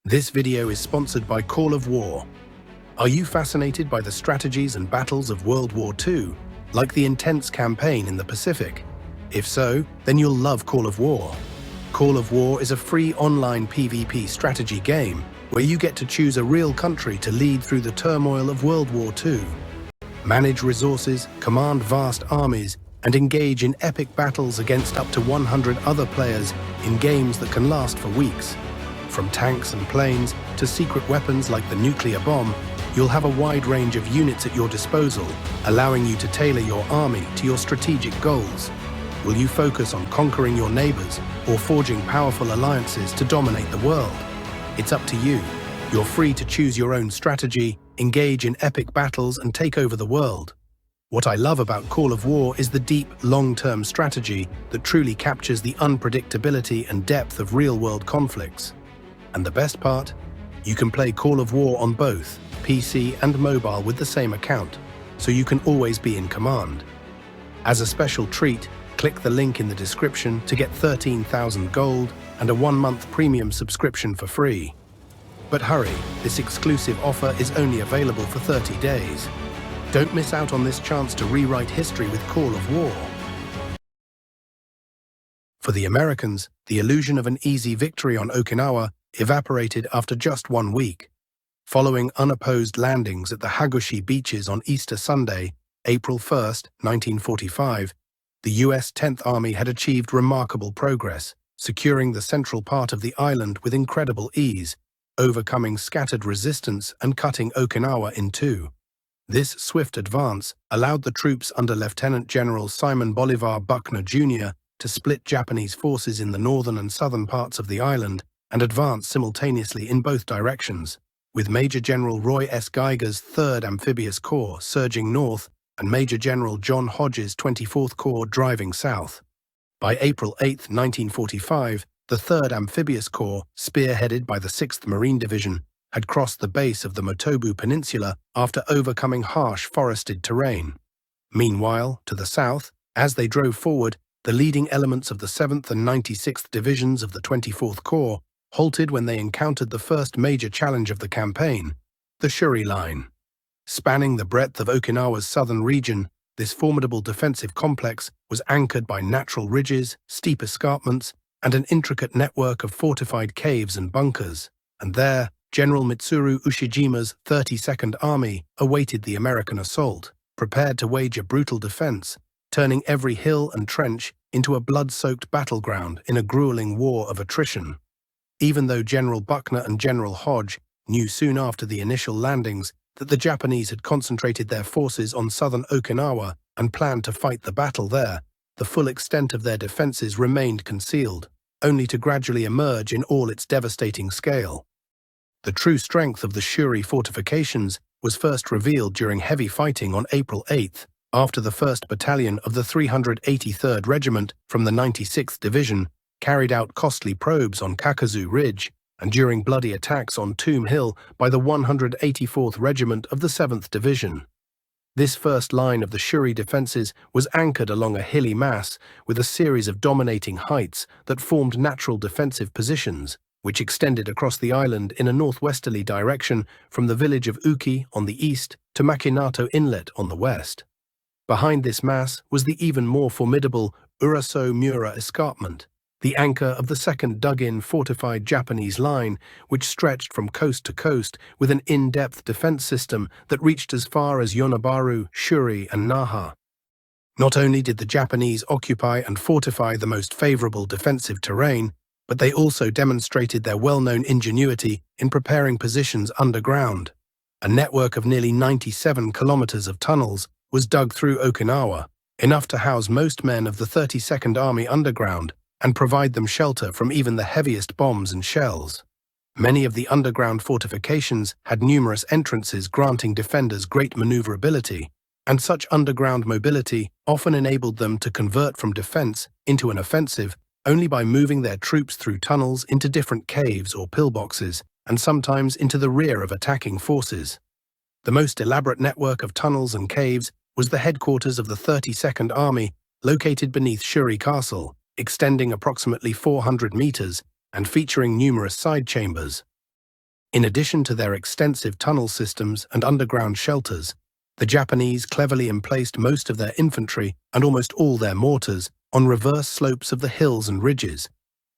This video is sponsored by Call of War. Are you fascinated by the strategies and battles of World War II, like the intense campaign in the Pacific? If so, then you'll love Call of War. Call of War is a free online PvP strategy game where you get to choose a real country to lead through the turmoil of World War II. Manage resources, command vast armies, and engage in epic battles against up to 100 other players in games that can last for weeks. From tanks and planes to secret weapons like the nuclear bomb, you'll have a wide range of units at your disposal, allowing you to tailor your army to your strategic goals. Will you focus on conquering your neighbors or forging powerful alliances to dominate the world? It's up to you. You're free to choose your own strategy, engage in epic battles, and take over the world. What I love about Call of War is the deep, long-term strategy that truly captures the unpredictability and depth of real-world conflicts. And the best part? You can play Call of War on both PC and mobile with the same account, so you can always be in command. As a special treat, click the link in the description to get 13,000 gold and a 1-month premium subscription for free. But hurry, this exclusive offer is only available for 30 days. Don't miss out on this chance to rewrite history with Call of War. For the Americans, the illusion of an easy victory on Okinawa evaporated after just 1 week. Following unopposed landings at the Hagoshi beaches on Easter Sunday, April 1, 1945, the US 10th Army had achieved remarkable progress, securing the central part of the island with incredible ease, overcoming scattered resistance and cutting Okinawa in two. This swift advance allowed the troops under Lieutenant General Simon Bolivar Buckner Jr. to split Japanese forces in the northern and southern parts of the island and advance simultaneously in both directions, with Major General Roy S. Geiger's 3rd Amphibious Corps surging north and Major General John Hodge's 24th Corps driving south. By April 8, 1945, the 3rd Amphibious Corps, spearheaded by the 6th Marine Division, had crossed the base of the Motobu Peninsula after overcoming harsh forested terrain. Meanwhile, to the south, as they drove forward, the leading elements of the 7th and 96th Divisions of the 24th Corps halted when they encountered the first major challenge of the campaign, the Shuri Line. Spanning the breadth of Okinawa's southern region, this formidable defensive complex was anchored by natural ridges, steep escarpments, and an intricate network of fortified caves and bunkers. And there, General Mitsuru Ushijima's 32nd Army awaited the American assault, prepared to wage a brutal defense, turning every hill and trench into a blood-soaked battleground in a grueling war of attrition. Even though General Buckner and General Hodge knew soon after the initial landings that the Japanese had concentrated their forces on southern Okinawa and planned to fight the battle there, the full extent of their defenses remained concealed, only to gradually emerge in all its devastating scale. The true strength of the Shuri fortifications was first revealed during heavy fighting on April 8, after the 1st Battalion of the 383rd Regiment from the 96th Division carried out costly probes on Kakazu Ridge and during bloody attacks on Tomb Hill by the 184th Regiment of the 7th Division. This first line of the Shuri defenses was anchored along a hilly mass with a series of dominating heights that formed natural defensive positions, which extended across the island in a northwesterly direction from the village of Uki on the east to Makinato Inlet on the west. Behind this mass was the even more formidable Uraso Mura escarpment, the anchor of the second dug-in fortified Japanese line, which stretched from coast to coast with an in-depth defense system that reached as far as Yonabaru, Shuri, and Naha. Not only did the Japanese occupy and fortify the most favorable defensive terrain, but they also demonstrated their well-known ingenuity in preparing positions underground. A network of nearly 97 kilometers of tunnels was dug through Okinawa, enough to house most men of the 32nd Army underground and provide them shelter from even the heaviest bombs and shells. Many of the underground fortifications had numerous entrances granting defenders great maneuverability, and such underground mobility often enabled them to convert from defense into an offensive only by moving their troops through tunnels into different caves or pillboxes, and sometimes into the rear of attacking forces. The most elaborate network of tunnels and caves was the headquarters of the 32nd Army, located beneath Shuri Castle, extending approximately 400 meters and featuring numerous side chambers. In addition to their extensive tunnel systems and underground shelters, the Japanese cleverly emplaced most of their infantry and almost all their mortars on reverse slopes of the hills and ridges,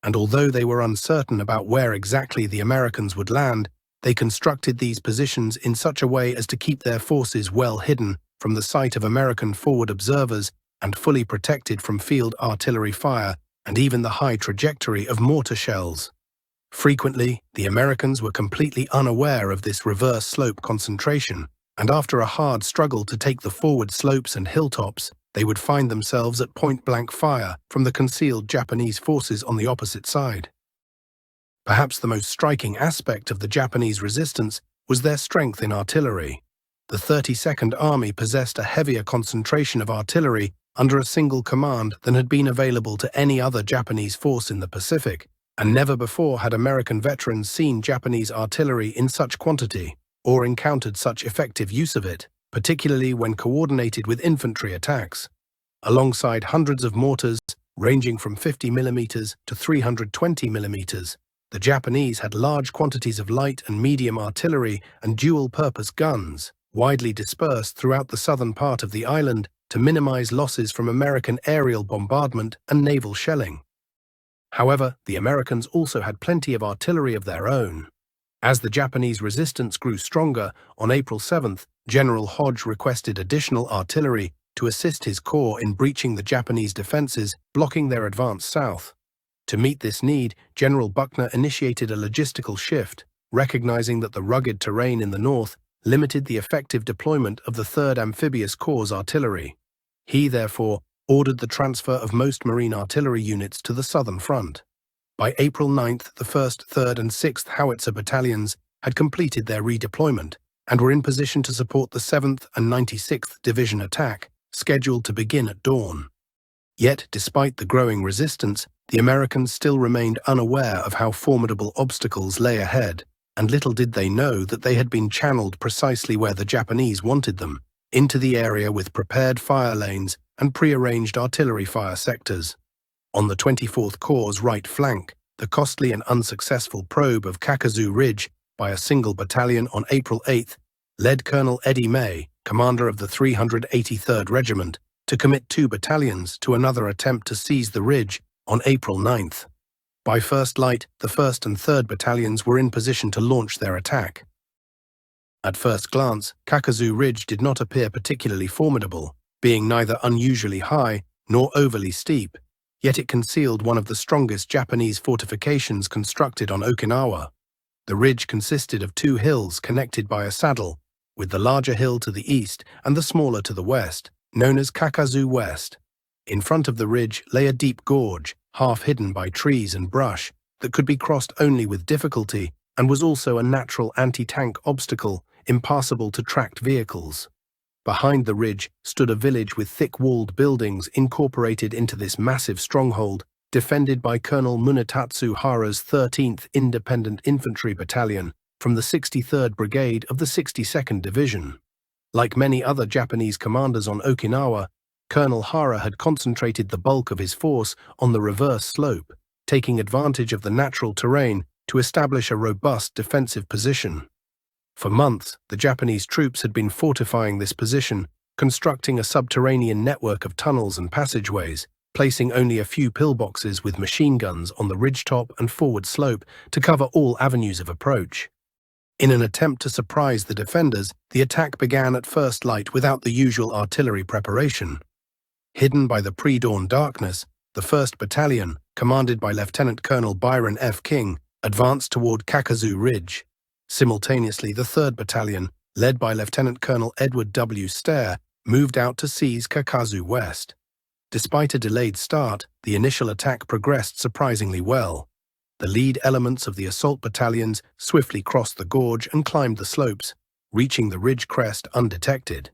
and although they were uncertain about where exactly the Americans would land, they constructed these positions in such a way as to keep their forces well hidden from the sight of American forward observers and fully protected from field artillery fire and even the high trajectory of mortar shells. Frequently, the Americans were completely unaware of this reverse slope concentration, and after a hard struggle to take the forward slopes and hilltops, they would find themselves at point-blank fire from the concealed Japanese forces on the opposite side. Perhaps the most striking aspect of the Japanese resistance was their strength in artillery. The 32nd Army possessed a heavier concentration of artillery under a single command than had been available to any other Japanese force in the Pacific, and never before had American veterans seen Japanese artillery in such quantity or encountered such effective use of it, particularly when coordinated with infantry attacks. Alongside hundreds of mortars ranging from 50 mm to 320 mm, the Japanese had large quantities of light and medium artillery and dual-purpose guns, widely dispersed throughout the southern part of the island to minimize losses from American aerial bombardment and naval shelling. However, the Americans also had plenty of artillery of their own. As the Japanese resistance grew stronger, on April 7th, General Hodge requested additional artillery to assist his corps in breaching the Japanese defenses, blocking their advance south. To meet this need, General Buckner initiated a logistical shift, recognizing that the rugged terrain in the north limited the effective deployment of the 3rd Amphibious Corps' artillery. He, therefore, ordered the transfer of most marine artillery units to the southern front. By April 9th, the 1st, 3rd and 6th Howitzer battalions had completed their redeployment and were in position to support the 7th and 96th Division attack, scheduled to begin at dawn. Yet, despite the growing resistance, the Americans still remained unaware of how formidable obstacles lay ahead, and little did they know that they had been channeled precisely where the Japanese wanted them, into the area with prepared fire lanes and prearranged artillery fire sectors. On the 24th Corps' right flank, the costly and unsuccessful probe of Kakazu Ridge by a single battalion on April 8th led Colonel Eddie May, commander of the 383rd Regiment, to commit 2 battalions to another attempt to seize the ridge on April 9th. By first light, the 1st and 3rd battalions were in position to launch their attack. At first glance, Kakazu Ridge did not appear particularly formidable, being neither unusually high nor overly steep, yet it concealed one of the strongest Japanese fortifications constructed on Okinawa. The ridge consisted of 2 hills connected by a saddle, with the larger hill to the east and the smaller to the west, known as Kakazu West. In front of the ridge lay a deep gorge, half hidden by trees and brush, that could be crossed only with difficulty and was also a natural anti-tank obstacle, impassable to tracked vehicles. Behind the ridge stood a village with thick-walled buildings incorporated into this massive stronghold, defended by Colonel Munetatsu Hara's 13th Independent Infantry Battalion from the 63rd Brigade of the 62nd Division. Like many other Japanese commanders on Okinawa, Colonel Hara had concentrated the bulk of his force on the reverse slope, taking advantage of the natural terrain to establish a robust defensive position. For months, the Japanese troops had been fortifying this position, constructing a subterranean network of tunnels and passageways, placing only a few pillboxes with machine guns on the ridgetop and forward slope to cover all avenues of approach. In an attempt to surprise the defenders, the attack began at first light without the usual artillery preparation. Hidden by the pre-dawn darkness, the 1st Battalion, commanded by Lieutenant Colonel Byron F. King, advanced toward Kakazu Ridge. Simultaneously, the 3rd Battalion, led by Lieutenant Colonel Edward W. Stair, moved out to seize Kakazu West. Despite a delayed start, the initial attack progressed surprisingly well. The lead elements of the assault battalions swiftly crossed the gorge and climbed the slopes, reaching the ridge crest undetected.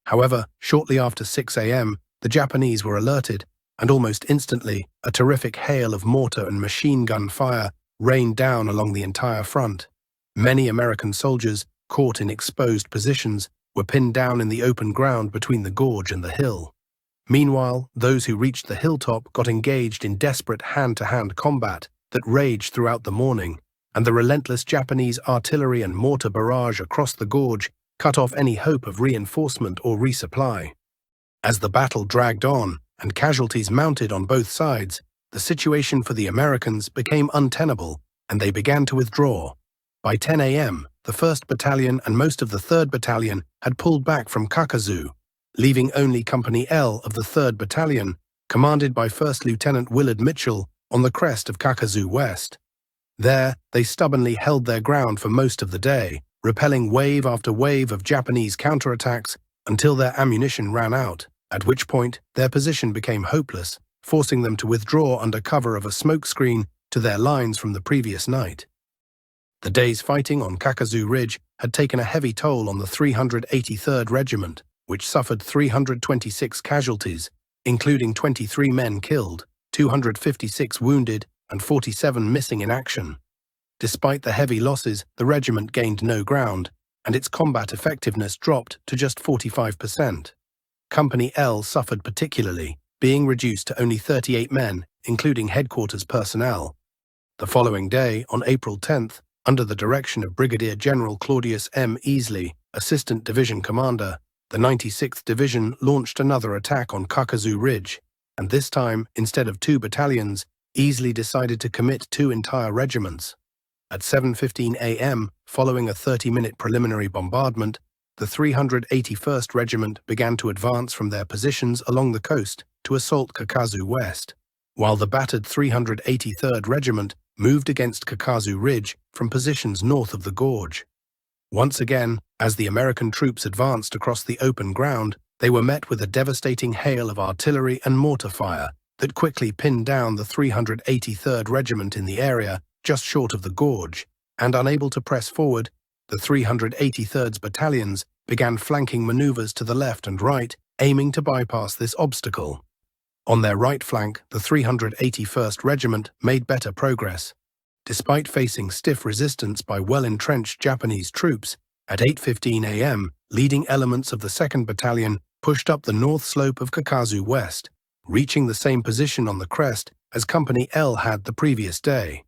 However, shortly after 6 a.m., the Japanese were alerted, and almost instantly, a terrific hail of mortar and machine gun fire rained down along the entire front. Many American soldiers, caught in exposed positions, were pinned down in the open ground between the gorge and the hill. Meanwhile, those who reached the hilltop got engaged in desperate hand-to-hand combat that raged throughout the morning, and the relentless Japanese artillery and mortar barrage across the gorge cut off any hope of reinforcement or resupply. As the battle dragged on and casualties mounted on both sides, the situation for the Americans became untenable, and they began to withdraw. By 10 a.m., the 1st Battalion and most of the 3rd Battalion had pulled back from Kakazu, leaving only Company L of the 3rd Battalion, commanded by 1st Lieutenant Willard Mitchell, on the crest of Kakazu West. There, they stubbornly held their ground for most of the day, repelling wave after wave of Japanese counterattacks until their ammunition ran out, at which point their position became hopeless, forcing them to withdraw under cover of a smokescreen to their lines from the previous night. The day's fighting on Kakazu Ridge had taken a heavy toll on the 383rd Regiment, which suffered 326 casualties, including 23 men killed, 256 wounded, and 47 missing in action. Despite the heavy losses, the regiment gained no ground, and its combat effectiveness dropped to just 45%. Company L suffered particularly, being reduced to only 38 men, including headquarters personnel. The following day, on April 10th, under the direction of Brigadier General Claudius M. Easley, Assistant Division Commander, the 96th Division launched another attack on Kakazu Ridge, and this time, instead of 2 battalions, Easley decided to commit 2 entire regiments. At 7:15 a.m., following a 30-minute preliminary bombardment, the 381st Regiment began to advance from their positions along the coast to assault Kakazu West, while the battered 383rd Regiment moved against Kakazu Ridge from positions north of the gorge. Once again, as the American troops advanced across the open ground, they were met with a devastating hail of artillery and mortar fire that quickly pinned down the 383rd Regiment in the area just short of the gorge, and unable to press forward, the 383rd's battalions began flanking maneuvers to the left and right, aiming to bypass this obstacle. On their right flank, the 381st Regiment made better progress. Despite facing stiff resistance by well-entrenched Japanese troops, at 8:15 a.m., leading elements of the 2nd Battalion pushed up the north slope of Kakazu West, reaching the same position on the crest as Company L had the previous day.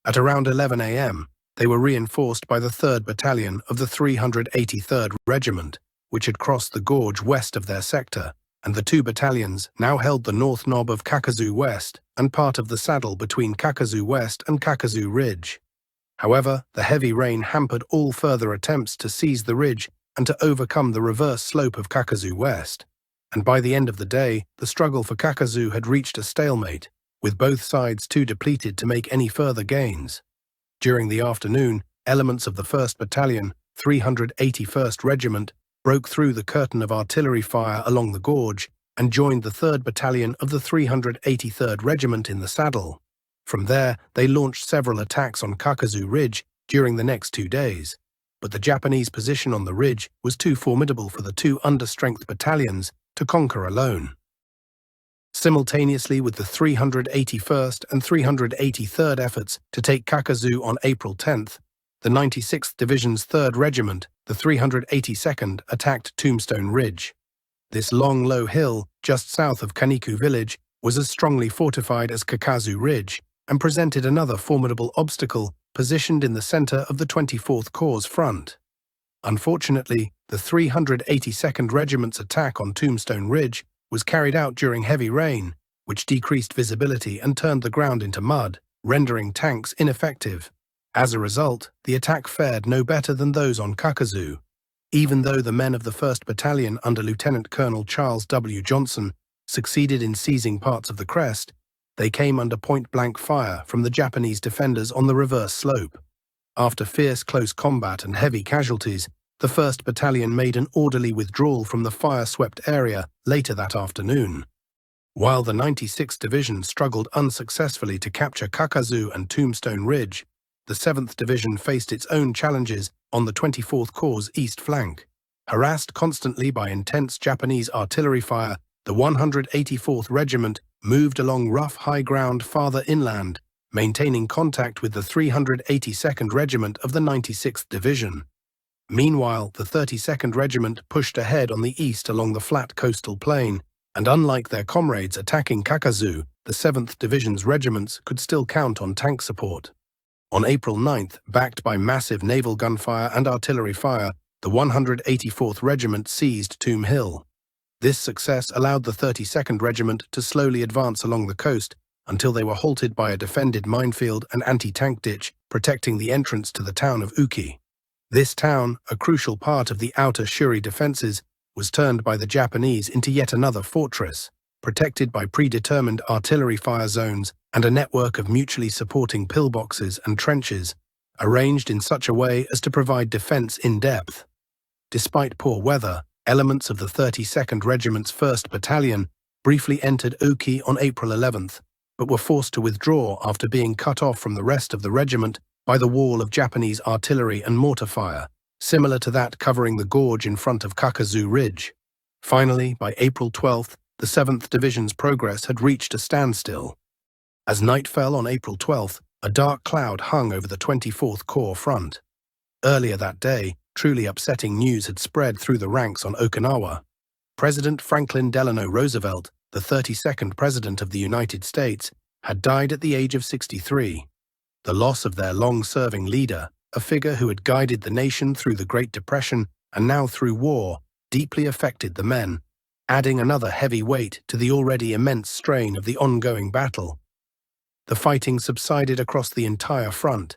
At around 11 a.m., they were reinforced by the 3rd Battalion of the 383rd Regiment, which had crossed the gorge west of their sector, and the 2 battalions now held the north knob of Kakazu West and part of the saddle between Kakazu West and Kakazu Ridge. However, the heavy rain hampered all further attempts to seize the ridge and to overcome the reverse slope of Kakazu West, and by the end of the day, the struggle for Kakazu had reached a stalemate, with both sides too depleted to make any further gains. During the afternoon, elements of the 1st Battalion, 381st Regiment, broke through the curtain of artillery fire along the gorge and joined the 3rd Battalion of the 383rd Regiment in the saddle. From there, they launched several attacks on Kakazu Ridge during the next 2 days, but the Japanese position on the ridge was too formidable for the 2 understrength battalions to conquer alone. Simultaneously with the 381st and 383rd efforts to take Kakazu on April 10th, the 96th Division's 3rd Regiment, the 382nd, attacked Tombstone Ridge. This long, low hill, just south of Kaniku Village, was as strongly fortified as Kakazu Ridge and presented another formidable obstacle positioned in the center of the 24th Corps' front. Unfortunately, the 382nd Regiment's attack on Tombstone Ridge was carried out during heavy rain, which decreased visibility and turned the ground into mud, rendering tanks ineffective. As a result, the attack fared no better than those on Kakazu. Even though the men of the 1st Battalion under Lieutenant Colonel Charles W. Johnson succeeded in seizing parts of the crest, they came under point-blank fire from the Japanese defenders on the reverse slope. After fierce close combat and heavy casualties, the 1st Battalion made an orderly withdrawal from the fire-swept area later that afternoon. While the 96th Division struggled unsuccessfully to capture Kakazu and Tombstone Ridge, the 7th Division faced its own challenges on the 24th Corps' east flank. Harassed constantly by intense Japanese artillery fire, the 184th Regiment moved along rough high ground farther inland, maintaining contact with the 382nd Regiment of the 96th Division. Meanwhile, the 32nd Regiment pushed ahead on the east along the flat coastal plain, and unlike their comrades attacking Kakazu, the 7th Division's regiments could still count on tank support. On April 9th, backed by massive naval gunfire and artillery fire, the 184th Regiment seized Tomb Hill. This success allowed the 32nd Regiment to slowly advance along the coast until they were halted by a defended minefield and anti-tank ditch protecting the entrance to the town of Uki. This town, a crucial part of the outer Shuri defenses, was turned by the Japanese into yet another fortress, protected by predetermined artillery fire zones and a network of mutually supporting pillboxes and trenches, arranged in such a way as to provide defense in depth. Despite poor weather, elements of the 32nd Regiment's 1st Battalion briefly entered Uki on April 11th, but were forced to withdraw after being cut off from the rest of the regiment by the wall of Japanese artillery and mortar fire, similar to that covering the gorge in front of Kakazu Ridge. Finally, by April 12th, the 7th Division's progress had reached a standstill. As night fell on April 12th, a dark cloud hung over the 24th Corps front. Earlier that day, truly upsetting news had spread through the ranks on Okinawa. President Franklin Delano Roosevelt, the 32nd President of the United States, had died at the age of 63. The loss of their long-serving leader, a figure who had guided the nation through the Great Depression and now through war, deeply affected the men, adding another heavy weight to the already immense strain of the ongoing battle. The fighting subsided across the entire front,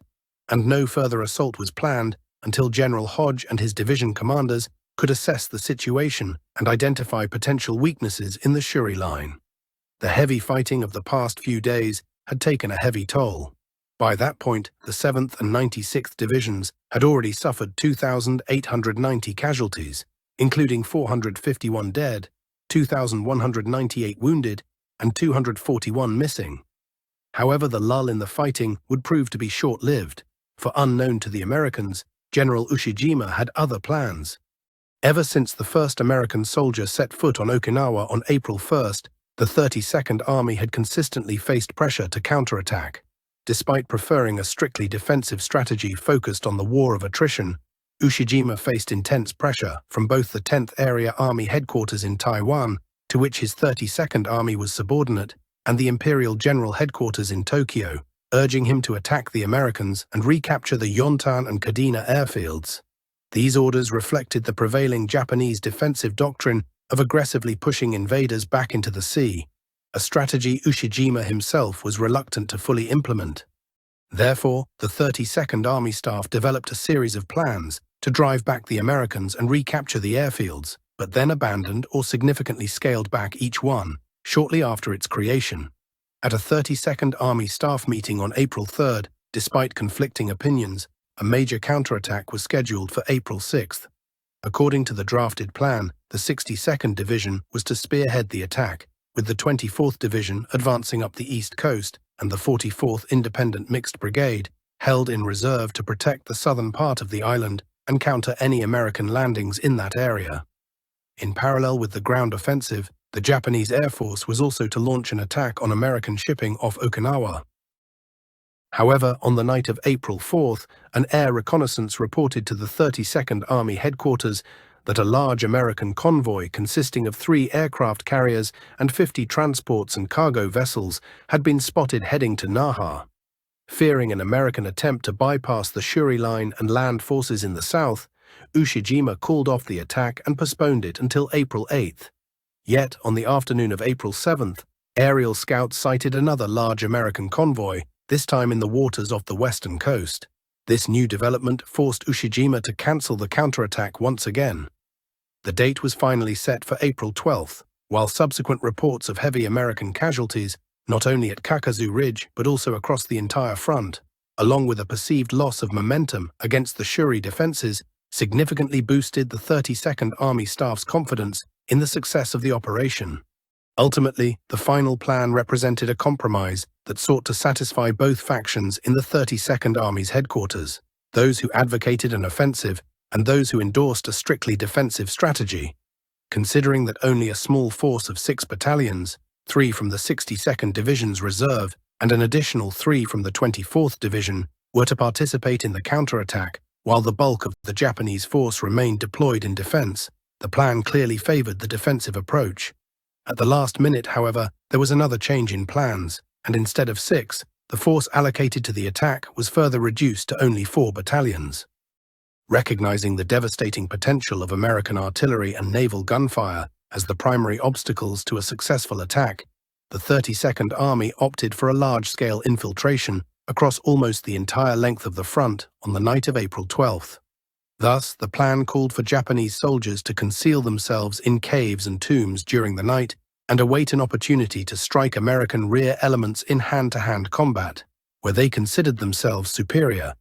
and no further assault was planned until General Hodge and his division commanders could assess the situation and identify potential weaknesses in the Shuri Line. The heavy fighting of the past few days had taken a heavy toll. By that point, the 7th and 96th Divisions had already suffered 2,890 casualties, including 451 dead, 2,198 wounded, and 241 missing. However, the lull in the fighting would prove to be short-lived, for unknown to the Americans, General Ushijima had other plans. Ever since the first American soldier set foot on Okinawa on April 1st, the 32nd Army had consistently faced pressure to counterattack. Despite preferring a strictly defensive strategy focused on the war of attrition, Ushijima faced intense pressure from both the 10th Area Army headquarters in Taiwan, to which his 32nd Army was subordinate, and the Imperial General Headquarters in Tokyo, urging him to attack the Americans and recapture the Yontan and Kadena airfields. These orders reflected the prevailing Japanese defensive doctrine of aggressively pushing invaders back into the sea, a strategy Ushijima himself was reluctant to fully implement. Therefore, the 32nd Army staff developed a series of plans to drive back the Americans and recapture the airfields, but then abandoned or significantly scaled back each one shortly after its creation. At a 32nd Army staff meeting on April 3rd, despite conflicting opinions, a major counterattack was scheduled for April 6th. According to the drafted plan, the 62nd Division was to spearhead the attack, with the 24th Division advancing up the east coast and the 44th Independent Mixed Brigade held in reserve to protect the southern part of the island and counter any American landings in that area. In parallel with the ground offensive, the Japanese Air Force was also to launch an attack on American shipping off Okinawa. However, on the night of April 4th, an air reconnaissance reported to the 32nd Army headquarters that a large American convoy consisting of 3 aircraft carriers and 50 transports and cargo vessels had been spotted heading to Naha. Fearing an American attempt to bypass the Shuri Line and land forces in the south, Ushijima called off the attack and postponed it until April 8th. Yet, on the afternoon of April 7th, aerial scouts sighted another large American convoy, this time in the waters off the western coast. This new development forced Ushijima to cancel the counterattack once again. The date was finally set for April 12th, while subsequent reports of heavy American casualties, not only at Kakazu Ridge but also across the entire front, along with a perceived loss of momentum against the Shuri defenses, significantly boosted the 32nd Army staff's confidence in the success of the operation. Ultimately, the final plan represented a compromise that sought to satisfy both factions in the 32nd Army's headquarters, those who advocated an offensive and those who endorsed a strictly defensive strategy. Considering that only a small force of 6 battalions, 3 from the 62nd Division's reserve and an additional 3 from the 24th Division, were to participate in the counterattack, while the bulk of the Japanese force remained deployed in defense, the plan clearly favored the defensive approach. At the last minute, however, there was another change in plans, and instead of 6, the force allocated to the attack was further reduced to only 4 battalions. Recognizing the devastating potential of American artillery and naval gunfire as the primary obstacles to a successful attack, the 32nd Army opted for a large-scale infiltration across almost the entire length of the front on the night of April 12th. Thus, the plan called for Japanese soldiers to conceal themselves in caves and tombs during the night and await an opportunity to strike American rear elements in hand-to-hand combat, where they considered themselves superior,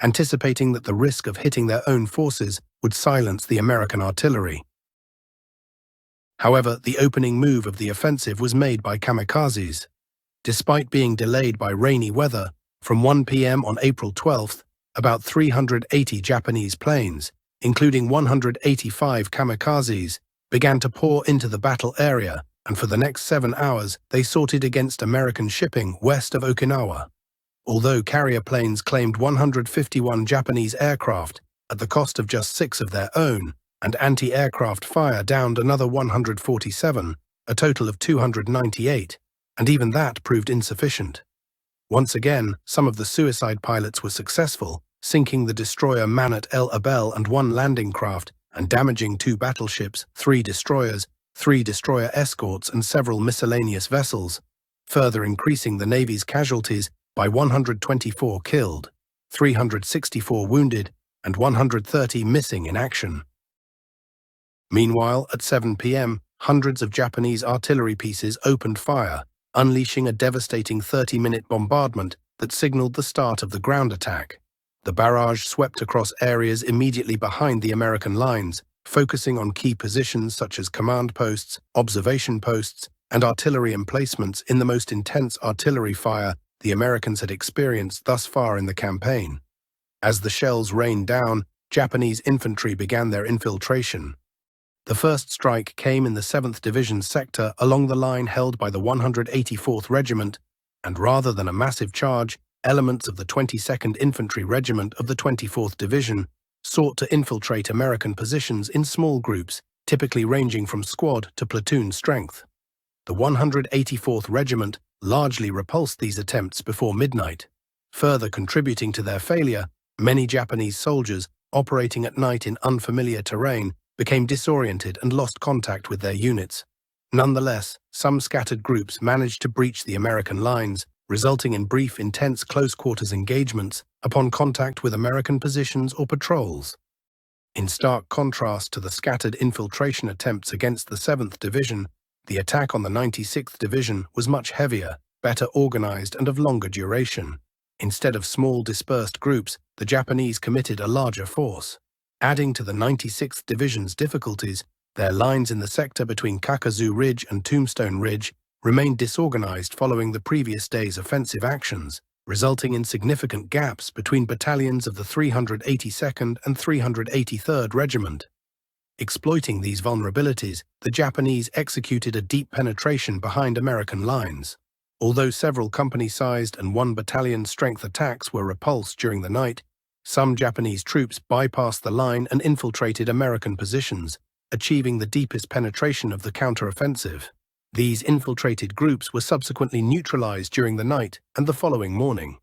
anticipating that the risk of hitting their own forces would silence the American artillery. However, the opening move of the offensive was made by kamikazes. Despite being delayed by rainy weather, from 1 p.m. on April 12th, about 380 Japanese planes, including 185 kamikazes, began to pour into the battle area, and for the next 7 hours they sorted against American shipping west of Okinawa. Although carrier planes claimed 151 Japanese aircraft at the cost of just 6 of their own, and anti-aircraft fire downed another 147, a total of 298, and even that proved insufficient. Once again, some of the suicide pilots were successful, sinking the destroyer Manat El Abel and 1 landing craft, and damaging 2 battleships, 3 destroyers, 3 destroyer escorts, and several miscellaneous vessels, further increasing the Navy's casualties by 124 killed, 364 wounded, and 130 missing in action. Meanwhile, at 7 p.m., hundreds of Japanese artillery pieces opened fire, unleashing a devastating 30-minute bombardment that signaled the start of the ground attack. The barrage swept across areas immediately behind the American lines, focusing on key positions such as command posts, observation posts, and artillery emplacements in the most intense artillery fire the Americans had experienced thus far in the campaign. As the shells rained down, Japanese infantry began their infiltration. The first strike came in the 7th Division sector along the line held by the 184th Regiment, and rather than a massive charge, elements of the 22nd Infantry Regiment of the 24th Division sought to infiltrate American positions in small groups, typically ranging from squad to platoon strength. The 184th Regiment largely repulsed these attempts before midnight. Further contributing to their failure, many Japanese soldiers operating at night in unfamiliar terrain became disoriented and lost contact with their units. Nonetheless, some scattered groups managed to breach the American lines, resulting in brief, intense close-quarters engagements upon contact with American positions or patrols. In stark contrast to the scattered infiltration attempts against the 7th Division, the attack on the 96th Division was much heavier, better organized, and of longer duration. Instead of small dispersed groups, the Japanese committed a larger force. Adding to the 96th Division's difficulties, their lines in the sector between Kakazu Ridge and Tombstone Ridge remained disorganized following the previous day's offensive actions, resulting in significant gaps between battalions of the 382nd and 383rd Regiment. Exploiting these vulnerabilities, the Japanese executed a deep penetration behind American lines. Although several company-sized and 1 battalion-strength attacks were repulsed during the night, some Japanese troops bypassed the line and infiltrated American positions, achieving the deepest penetration of the counteroffensive. These infiltrated groups were subsequently neutralized during the night and the following morning.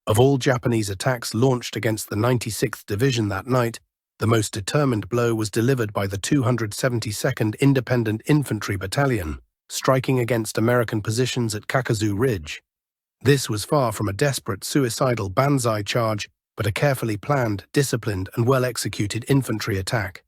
Of all Japanese attacks launched against the 96th Division that night, the most determined blow was delivered by the 272nd Independent Infantry Battalion, striking against American positions at Kakazu Ridge. This was far from a desperate suicidal banzai charge, but a carefully planned, disciplined, and well-executed infantry attack.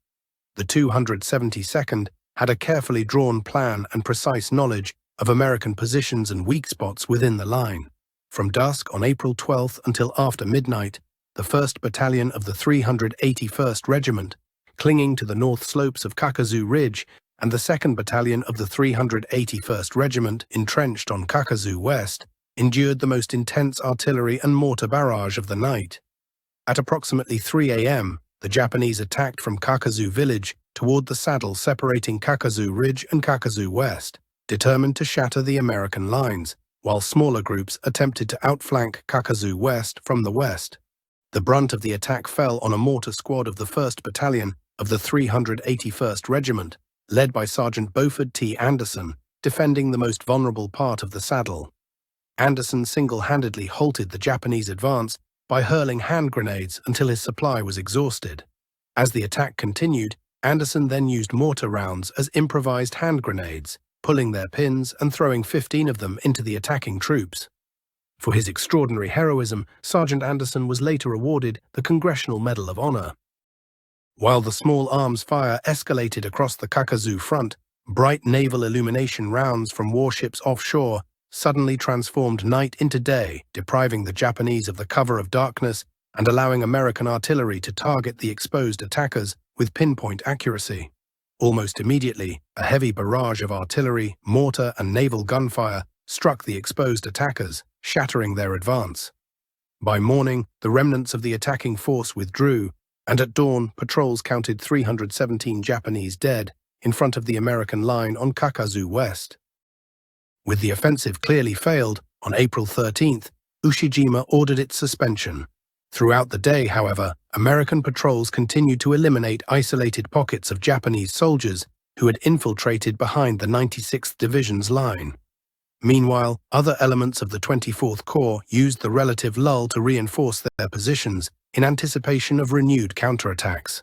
The 272nd had a carefully drawn plan and precise knowledge of American positions and weak spots within the line. From dusk on April 12th until after midnight, the 1st Battalion of the 381st Regiment, clinging to the north slopes of Kakazu Ridge, and the 2nd Battalion of the 381st Regiment, entrenched on Kakazu West, endured the most intense artillery and mortar barrage of the night. At approximately 3 a.m., the Japanese attacked from Kakazu Village toward the saddle separating Kakazu Ridge and Kakazu West, determined to shatter the American lines, while smaller groups attempted to outflank Kakazu West from the west. The brunt of the attack fell on a mortar squad of the 1st Battalion of the 381st Regiment, led by Sergeant Beaufort T. Anderson, defending the most vulnerable part of the saddle. Anderson single-handedly halted the Japanese advance by hurling hand grenades until his supply was exhausted. As the attack continued, Anderson then used mortar rounds as improvised hand grenades, pulling their pins and throwing 15 of them into the attacking troops. For his extraordinary heroism, Sergeant Anderson was later awarded the Congressional Medal of Honor. While the small arms fire escalated across the Kakazu front, bright naval illumination rounds from warships offshore suddenly transformed night into day, depriving the Japanese of the cover of darkness and allowing American artillery to target the exposed attackers with pinpoint accuracy. Almost immediately, a heavy barrage of artillery, mortar, and naval gunfire struck the exposed attackers, shattering their advance. By morning, the remnants of the attacking force withdrew, and at dawn, patrols counted 317 Japanese dead in front of the American line on Kakazu West. With the offensive clearly failed, on April 13th, Ushijima ordered its suspension. Throughout the day, however, American patrols continued to eliminate isolated pockets of Japanese soldiers who had infiltrated behind the 96th Division's line. Meanwhile, other elements of the 24th Corps used the relative lull to reinforce their positions in anticipation of renewed counterattacks.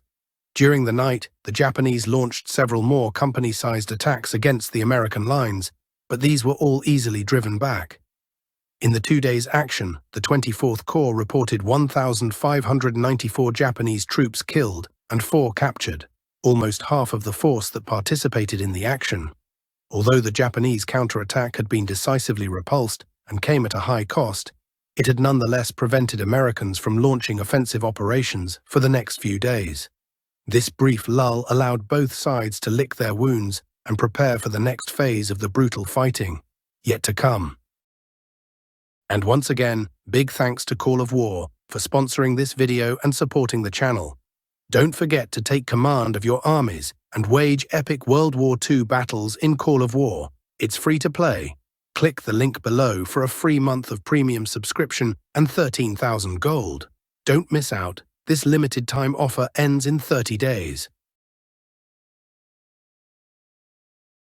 During the night, the Japanese launched several more company-sized attacks against the American lines, but these were all easily driven back. In the 2 days' action, the 24th Corps reported 1,594 Japanese troops killed and 4 captured, almost half of the force that participated in the action. Although the Japanese counterattack had been decisively repulsed and came at a high cost, it had nonetheless prevented Americans from launching offensive operations for the next few days. This brief lull allowed both sides to lick their wounds and prepare for the next phase of the brutal fighting, yet to come. And once again, big thanks to Call of War for sponsoring this video and supporting the channel. Don't forget to take command of your armies and wage epic World War II battles in Call of War. It's free to play. Click the link below for a free month of premium subscription and 13,000 gold. Don't miss out. This limited time offer ends in 30 days.